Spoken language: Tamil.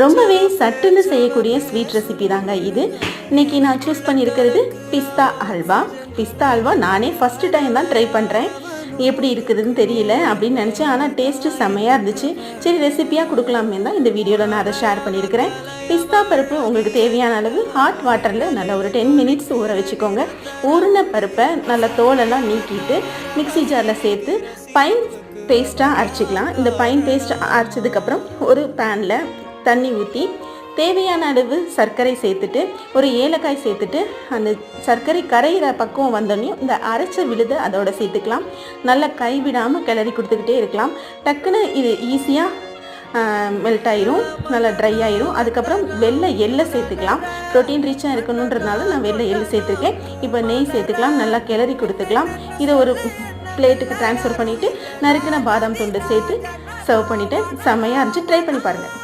ரொம்பவே சட்டுன்னு செய்யக்கூடிய ஸ்வீட் ரெசிபி தாங்க இது. இன்றைக்கி நான் சூஸ் பண்ணியிருக்கிறது பிஸ்தா அல்வா. பிஸ்தா அல்வா நானே ஃபஸ்ட்டு டைம் தான் ட்ரை பண்ணுறேன். எப்படி இருக்குதுன்னு தெரியல அப்படின்னு நினச்சேன். ஆனால் டேஸ்ட்டு செம்மையாக இருந்துச்சு. சரி ரெசிப்பியாக கொடுக்கலாமே தான் இந்த வீடியோவில் நான் அதை ஷேர் பண்ணியிருக்கிறேன். பிஸ்தா பருப்பு உங்களுக்கு தேவையான அளவு ஹாட் வாட்டரில் நல்லா ஒரு 10 மினிட்ஸ் ஊற வச்சுக்கோங்க. ஊறின பருப்பை நல்லா தோலெல்லாம் நீக்கிட்டு மிக்ஸி ஜாரில் சேர்த்து பைன் பேஸ்ட்டாக அரைச்சிக்கலாம். இந்த பைன் பேஸ்ட் அரைச்சதுக்கப்புறம் ஒரு பேனில் தண்ணி ஊற்றி தேவையான அளவு சர்க்கரை சேர்த்துட்டு ஒரு ஏலக்காய் சேர்த்துட்டு அந்த சர்க்கரை கரையிற பக்குவம் வந்தோடனையும் இந்த அரைச்ச விழுதை அதோட சேர்த்துக்கலாம். நல்லா கைவிடாமல் கிளறி கொடுத்துக்கிட்டே இருக்கலாம். டக்குன்னு இது ஈஸியாக மெல்ட் ஆயிரும், நல்லா ட்ரை ஆயிரும். அதுக்கப்புறம் வெள்ளை எள்ளை சேர்த்துக்கலாம். ப்ரோட்டீன் ரிச்சாக இருக்கணுன்றதுனால நான் வெள்ளை எள்ளு சேர்த்துருக்கேன். இப்போ நெய் சேர்த்துக்கலாம், நல்லா கிளறி கொடுத்துக்கலாம். இதை ஒரு பிளேட்டுக்கு ட்ரான்ஸ்ஃபர் பண்ணிவிட்டு நறுக்கின பாதாம் துண்டு சேர்த்து சர்வ் பண்ணிவிட்டு செம்மையாக இருந்துச்சு. ட்ரை பண்ணி பாருங்கள்.